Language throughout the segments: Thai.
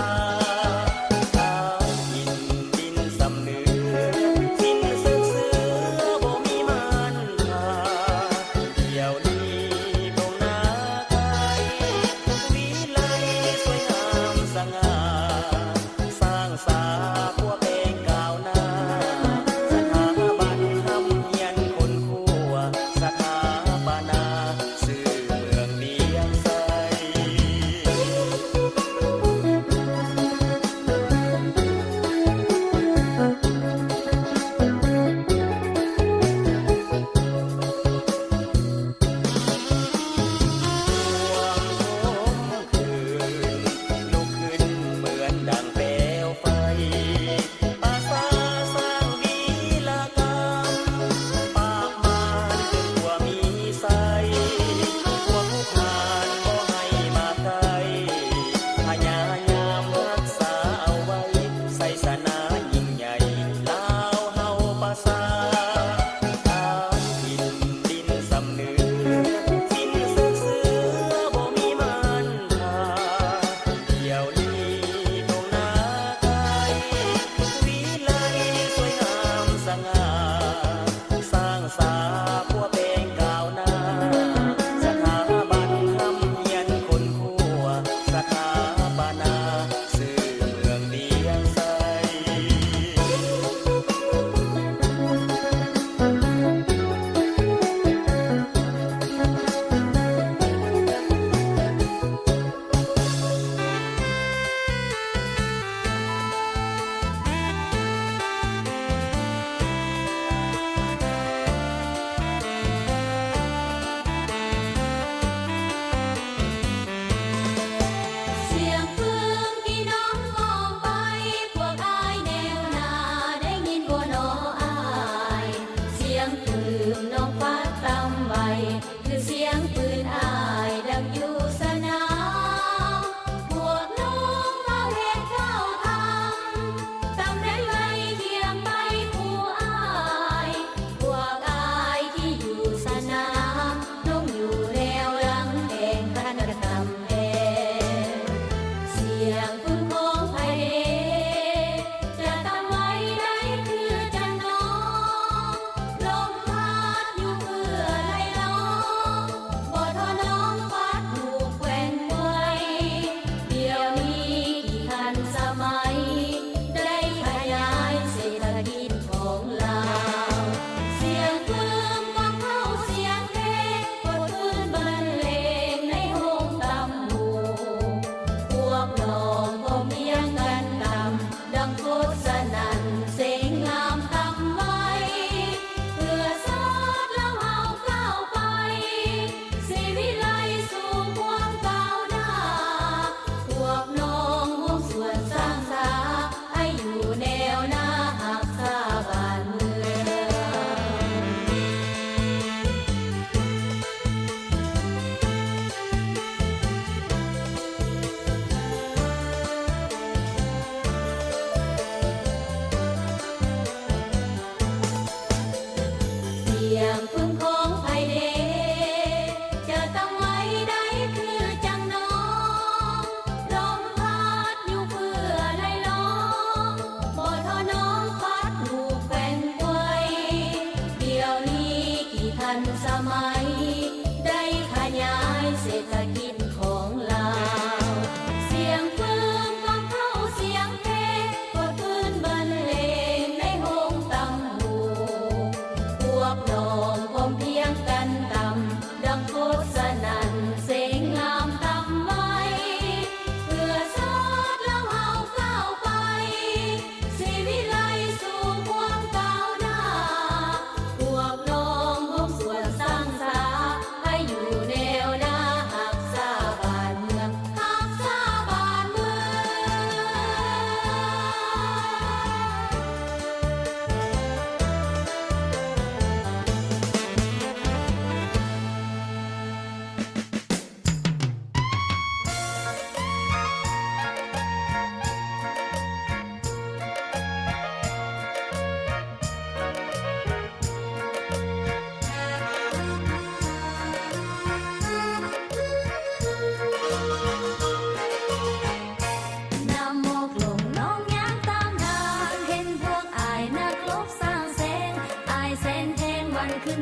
เ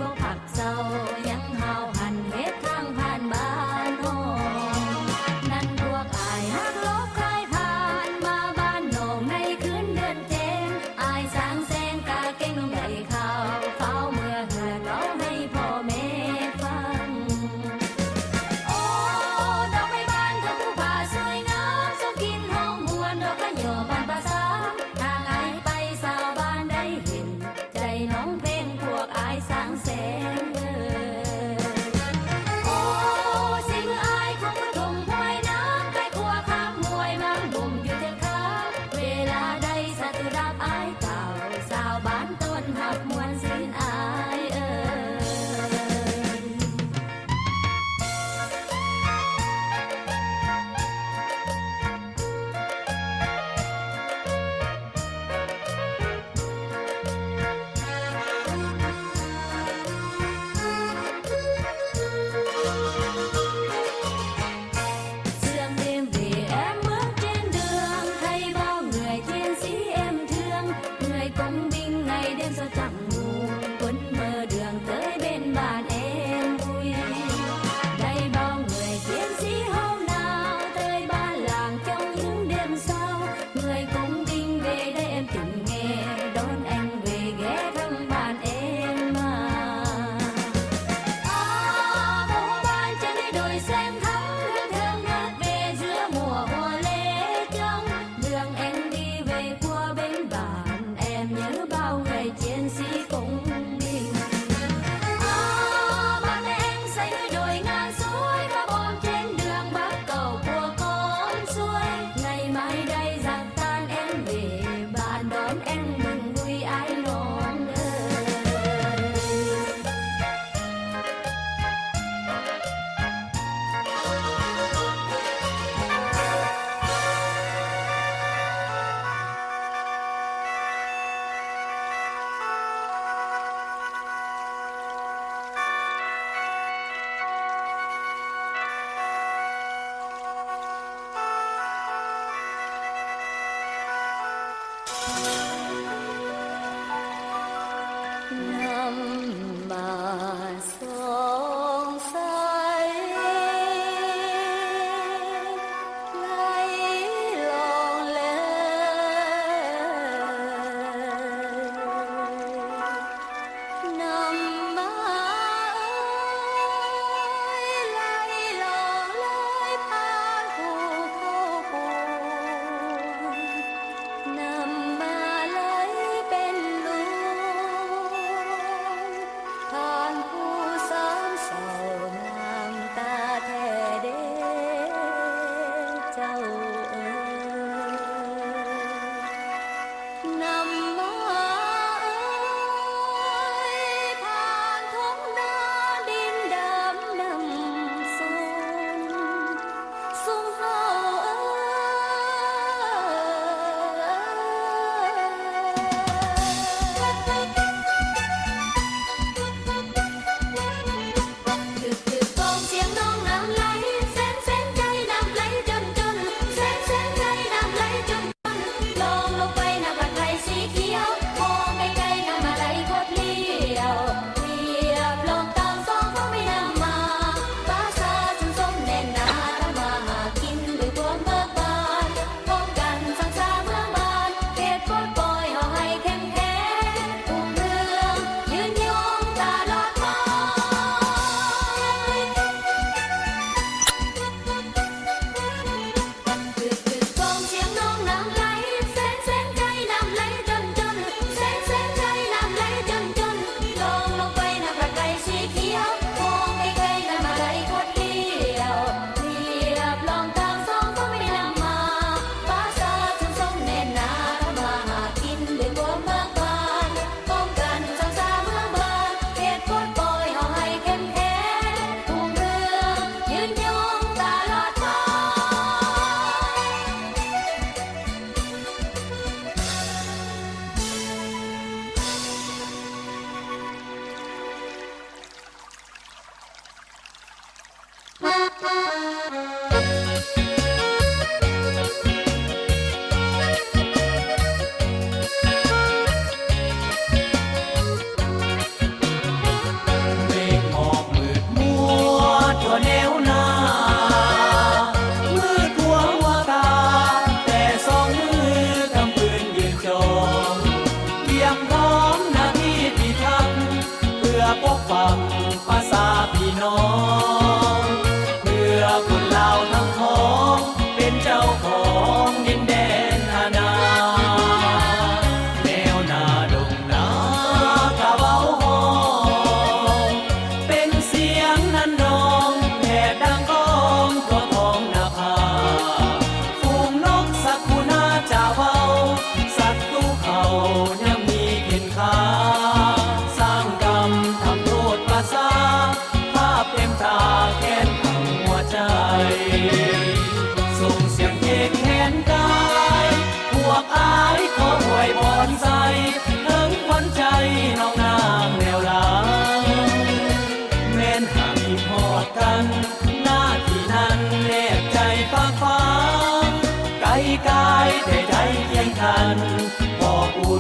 บ่ผักเศร้ายังหาวหันเฮ็ดทางผ่านบ้านโฮนั่นพวกอายฮักลบคายผ่านมาบ้านโหนงในคืนเดือนเจงอายสางแสงกาเก่งลงได้ข่าวเฝ้าเมื่อเหือเราให้พ่อแม่ฟังโอ้ดอกไม้บานเธอผู้ผ่าสวยงามสมกินหอมหวนดอกกระโยบานภาษาทางอายไปสาวบ้านได้เห็นใจน้องเพลงพวกอายสางแสงโอ้สิมืออายของกระทงห้วยน้ำไปขัวข้ามห้วยมันบุ่มอยู่เถิดครับเวลาใดสะตุดับอายเก่าสาวบ้านต้นหักมวนสิ้นอายSương đêm về em bước trên đường thấy bao người chiến sĩ em thương người công binh ngày đêm sao chẳng ngủ quân mơ đường tới bên bàn em vui đây bao người chiến sĩ hôm nào tới ba làng trong những đêm sau người công binh về đây em từng nghe đón anh về ghé thăm bàn em mà mùa ban trên đây đồi xanh thắm hương thơm ngát về giữa mùa hoa lê trong đường em đi về qua bên bản em nhớ bao người chiến sĩ công binh ba mẹ em xây núi đồi ngang suối và bom trên đường bắc cầu của con suối ngày mai đây giặc tan em về bạn đón em mừng vui ai non ơi năm mà sông say lấy lòng lên năm mà ơi lấy lòng lấy phan phù khâu buồn năm mà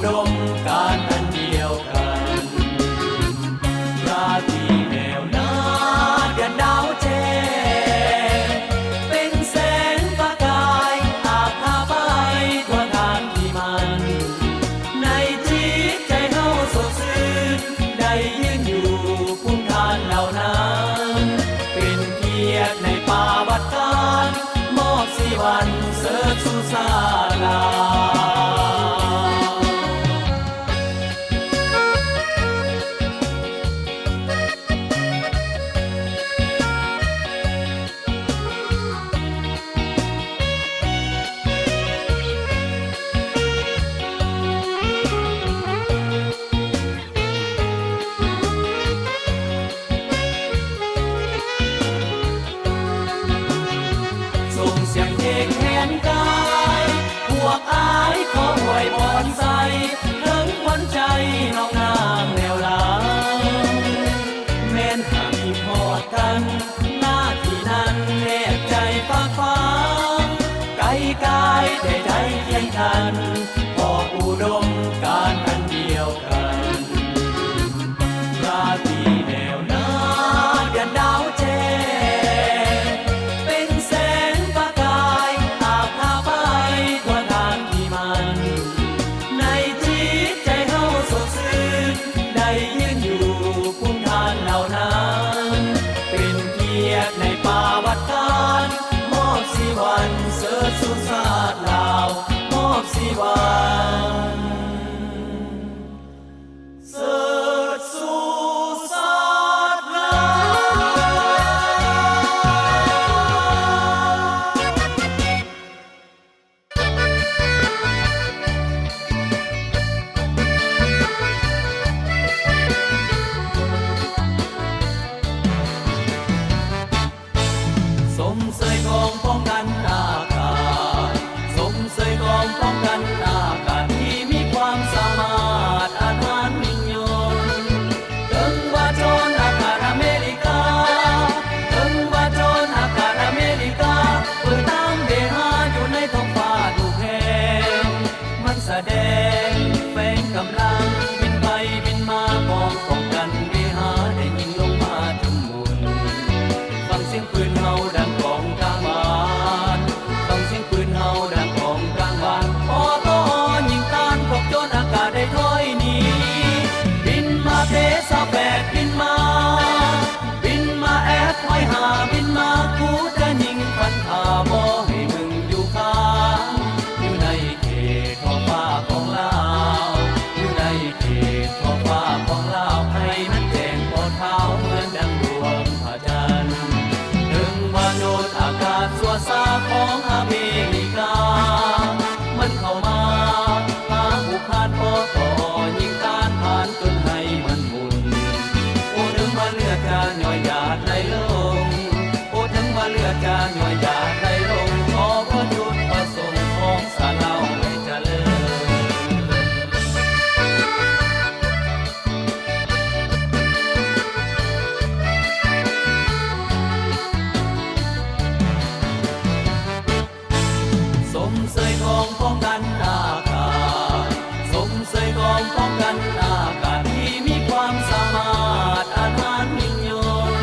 ดมการณ์อันเดียวกันราตรีแนวหน้าเดือนดาวแจ้งเป็นแสงประกายอาบพาไปทั่วทางที่มันในจิตใจเฮาสดชื่นได้ยืนอยู่ภูมิทานเหล่านั้นเป็นเกียรติในป่าวัดการมอบสีวันเสิร์ชสู่ศาลาส่งเสียงเพลงแทนกายพวกอายขออวยพรใส่ถึงขวัญใจน้องนางแนวหลังแม่นหากมีพอดกันหน้าที่นั้นแนบใจฝากฟังไกลกายได้ใจเคียงกันพออุดมการณ์อันเดียวกันราตรีแนวหน้าเดือนดาวแจ้งเป็นแสงประกายอาบพาไปทั่วทางที่มันในจิตใจเฮาสดชื่นได้ยืนอยู่ภูมิทานเหล่านั้นเป็นเกียรติในป่าวัดการมอบสีวันเสิร์ชสู่ศาสตร์ลาวมอบสีวันเสิร์ชสู่ศาสตร์ลาวสมเสยกองป้องกันอากาศสมเสยกองป้องกันอากาศที่มีความสามารถอาหารมิยนถึงว่าโจรอากาศอเมริกาถึงว่าโจรอากาศอเมริกาเปิดตามเดหาอยู่ในท้องฟ้าทุกแห่งมันแสดงแฝงกำลังบินไปบินมากองป้องกันเดหาได้ยิงลงมาจนมุนฟังเสียงปืนเฮาดังกองกลางบ้านฟังเสียงปืนเฮาดังกองกลางบ้านพอต้อนยิงต้านพวกโจรอากาศได้ถอยหนีบินมาเทสาแปดบินมาแอดถอยหาบินมากูจะยิงฟันขาบ่ให้มึงอยู่ข้างอยู่ในเขตท้องฟ้าของลาวอยู่ในเขตท้องฟ้าของลาวให้มันแจ้งปอดเท้าเหมือนดังดวงพระจันทร์ถึงว่าโดนอากาศสัวซาของอเมริกามันเข้ามาหาผู้คาดพอต่อยิงต้านผ่านจนให้มันหมุนโอ้ถึงว่าเลือดจะหน่อยหยาดไหลลงโอ้ถึงว่าเลือดจะหน่อยหยาดไหลลงขอพระจุดประสงค์ของสาเราให้เจริญสมเสยกองป้องกันอากาศสมเสยกองป้องกันอากาศที่มีความสามารถอาหารมิยน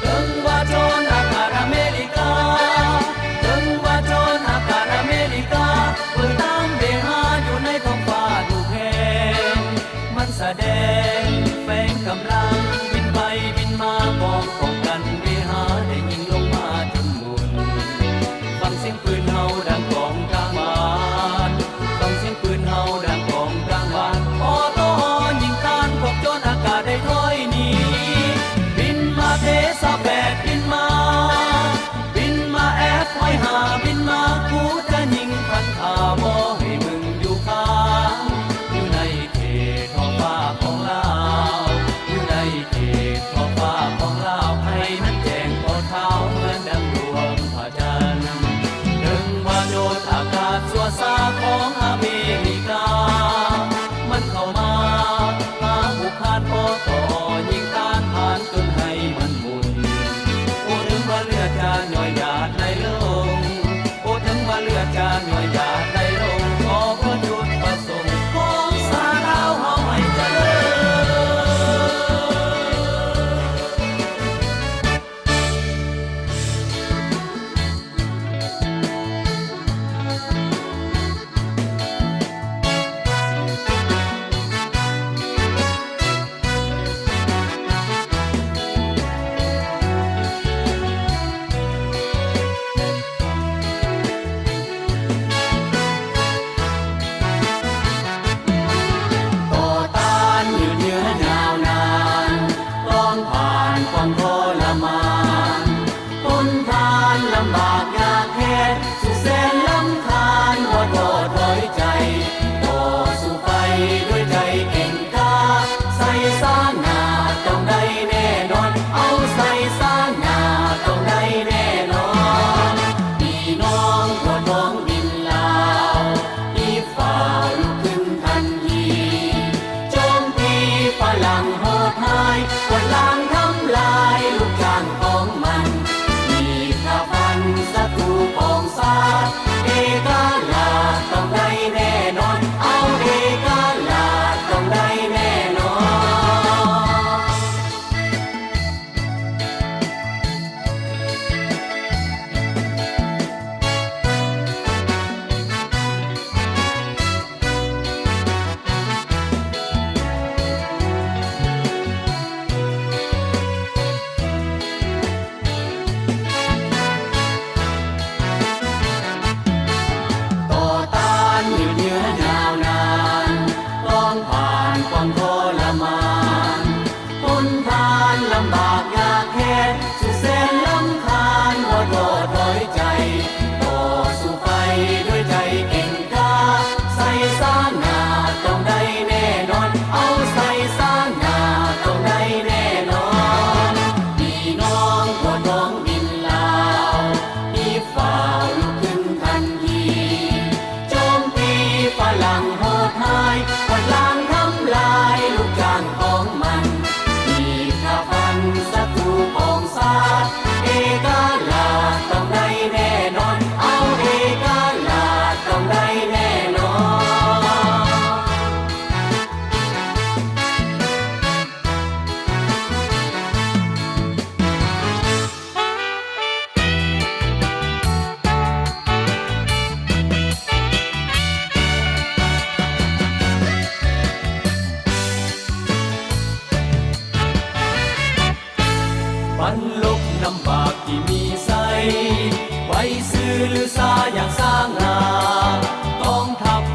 ถึงว่าโจรอากาศอเมริกาถึงว่าโจรอากาศอเมริกาเปิดตามเดหาอยู่ในท้องฟ้าทุกแห่งมันแสดงแฝงกำลังบินไปบินมากองป้องกันเดหาได้ยิงลงมาจนมุนฟังเสียงปืนเฮาดังกองกลางบ้านฟังเสียงปืนเฮาดังกองกลางบ้านพอต้อนยิงต้านพวกโจรอากาศได้ถอยหนีบินมาเทสาแปดบินมาแอดถอยหาบินมากูจะยิงพันขาบ่ให้มึงอยู่ข้างอยู่ในเขตท้องฟ้าของลาวอยู่ในเขตท้องฟ้าของลาวให้มันแจ้งปอดเท้าเหมือนดังดวงพระจันทร์ถึงว่าโดนอากาศสัวซาของอเมริกามันเข้ามาหาผู้คาดพอต่อยิงต้านผ่านจนให้มันหมุนโอ้ถึงว่าเลือดจะหน่อยหยาดไหลลงโอ้ถึงว่าเลือดจะหน่อยหยาดไหลลงขอพระจุดประสงค์ของ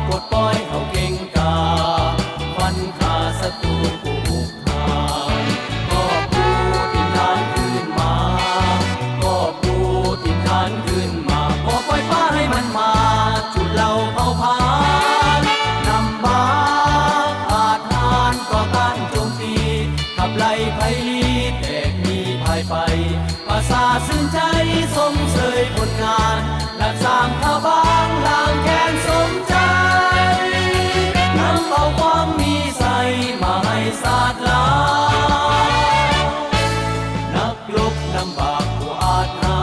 ปลดปล่อยเขาเก่งกาฟันขาศัตรูผู้บุกหานก็ปูถิ่นฐานขึ้นมาก็ปูถิ่นฐานขึ้นมาก็ปล่อยฟ้าให้มันมาจุดเราเผาผลาญนำบาอาจหานก่อการโจมตีขับไล่ไพลีแตกมีภายไปภาษาซึ้งใจสมเสยผลงานและสร้างพระบางล้างแค้นสมใจนำเอาความมีใสมาให้ศาสตร์ลานักรบนำบากผู้อาจหา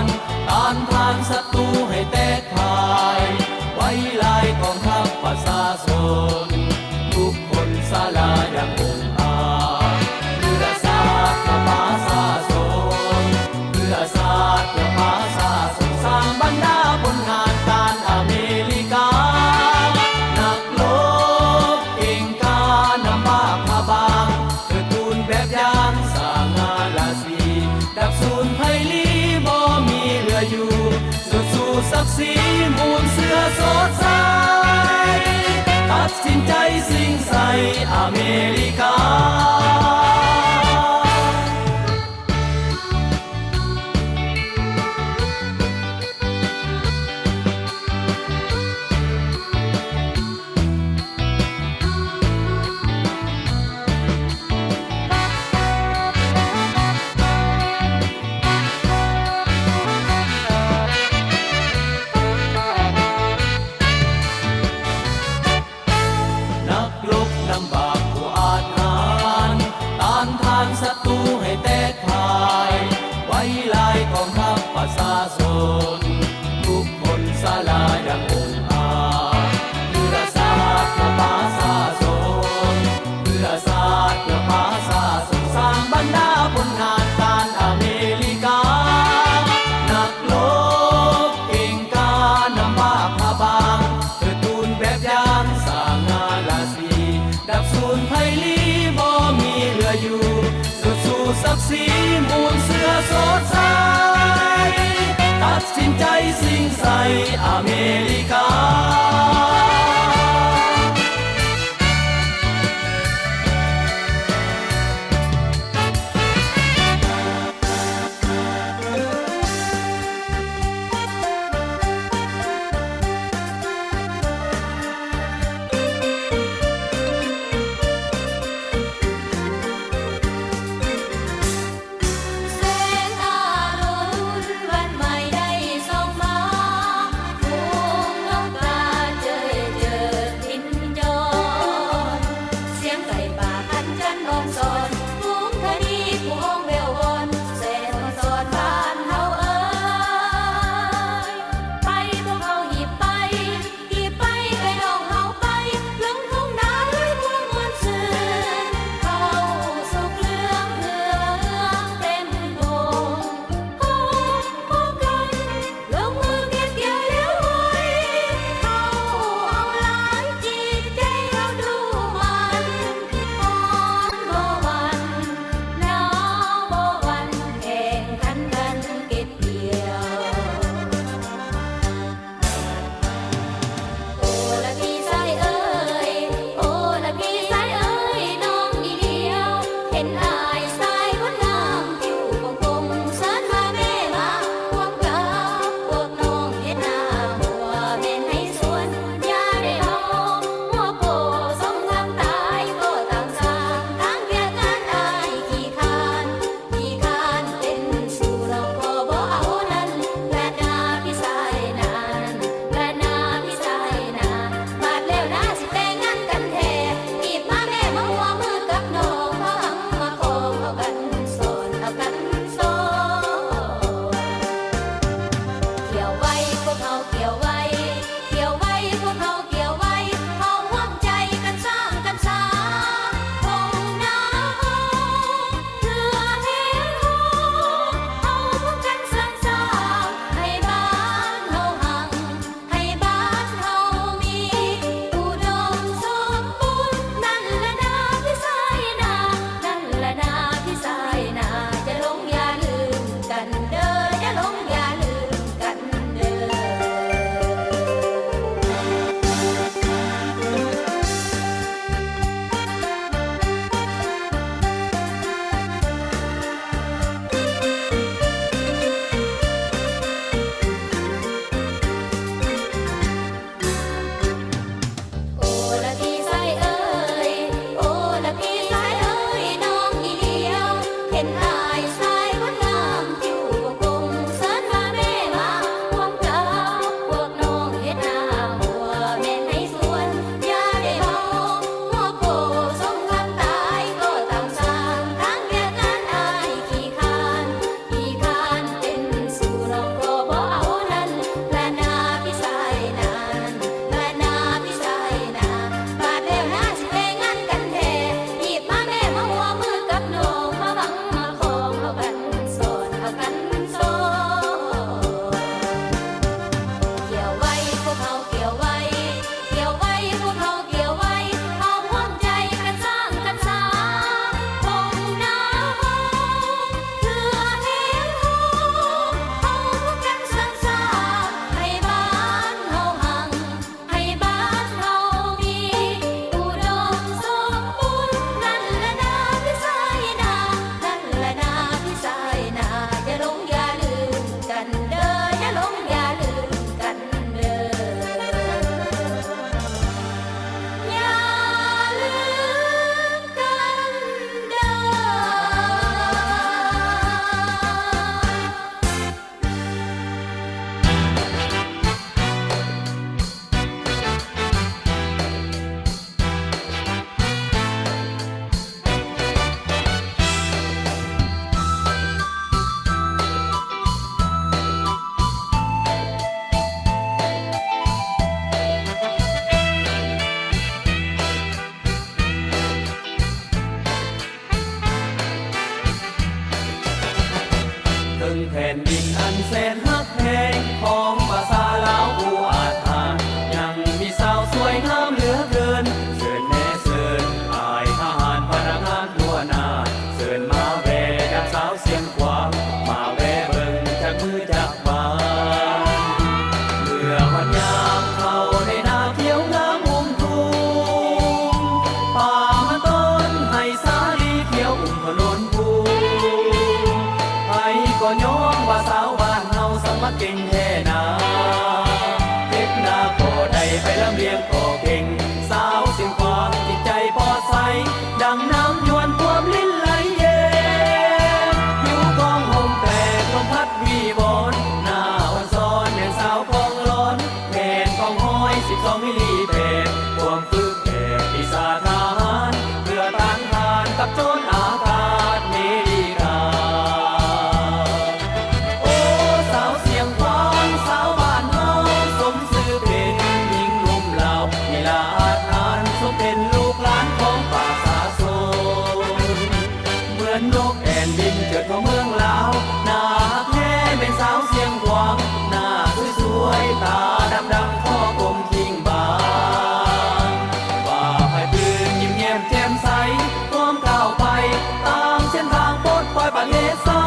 รต้านทานศัตรูให้แตกพ่ายไว้ลายกองทัพประชาชนทุกคนศาลาอย่างองอาจเพื่อศาสตร์ประชาชนเพื่อศาสตร์ประชาชนสร้างบรรดาผลงานการอเมริกานักรบเก่งกานำมาพาบางเพื่อตูนแบบอย่างสร้างงานราศีดับสูญไพลีบ่มีเหลืออยู่สุดสู่ศักดิ์ศรีมูลเสือสดใสตัดสินใจสิ่งใสอเมริกานักรบนำบากผู้อาจหารต้านทานศัตรูให้แตกพ่ายไว้ลายกองทัพประชาชนทุกคนศาลาอย่างองอาจเพื่อศาสตร์ประชาชนเพื่อศาสตร์ประชาชนสร้างบรรดาผลงานการอเมริกานักรบเก่งกานำมาพาบางเพื่อตูนแบบอย่างสร้างงานราศีดับสูญไพลีบ่มีเหลืออยู่สุดสู่ศักดิ์ศรีมูลเสือสดใสตัดสินใจสิ่งใสอเมริกาแสงอรุณวันใหม่ได้ส่องมาฝูงนกกาเจย ก็เก่งสาวเสียงควางจิตใจพอใสดังน้ำยวนท่วมลิ้นไหลเย็นผิวกองห่มแปลกลมพัดวีวอนหน้าวันซ้อนแห่งสาวกองร้อนแขนกองห้อย12มิลลิเพตรความฝึกแก่ปีศาจทหารเพื่อต้านทานกับโจรอากาศเมริกาโอ้สาวเสียงควางสาวบ้านเฮาสมซื่อเป็นหญิงลุ่มเหล่ามีลาอาถรรพ์สมเป็นลูกหลานของป่าสาโซเหมือนนกแอ่นบินเกิดของเมืองลาวหน้าแท้เป็นสาวเสียงควางหน้าสวยๆตาดำๆคอกลมคิงบางว่าให้พื้นยิ้มแย้มแจ่มใสพร้อมก้าวไปตามเส้นทางปลดปล่อยประเทศสา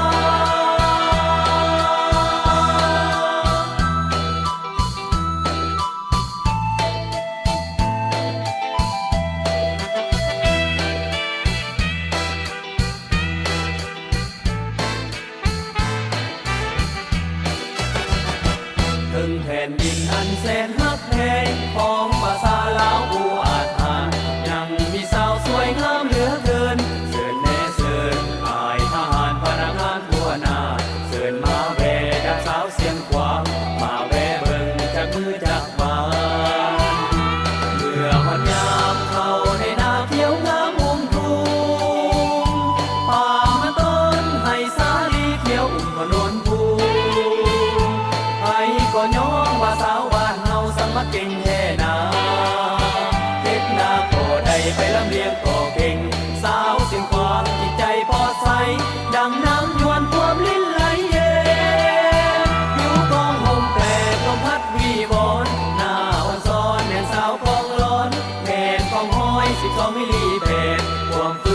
ถึงแผ่นดินอันแสนฮักแพงของภาษาลาวผู้อาจหารยังมีสาวสวยงามเหลือเกินเชิญแน่เชิญอายทหารพนักงานทั่วหน้าเชิญมาแวดักสาวเสียงควางมาแวเบิ่งจากมือจากบ้านเมื่อวันยามเข้าในนาเขียวงามมุมทุ่งป่ามันต้นให้สาลีเขียวอุ่มขนนภูไอ้ก็ย้องว่าสาวบ้านเฮาสมัครเก่งแท้นาเฮ็ดนาก็ได้ไปลำเลียงก็เก่งสาวเสียงควางจิตใจพอใสดังน้ำยวนท่วมลิ้นไหลเย็นผิวกองห่มแปลกลมพัดวีวอนหน้าวันซ้อนแห่งสาวกองร้อนแขนกองห้อย12มิลลิเพตรความฝื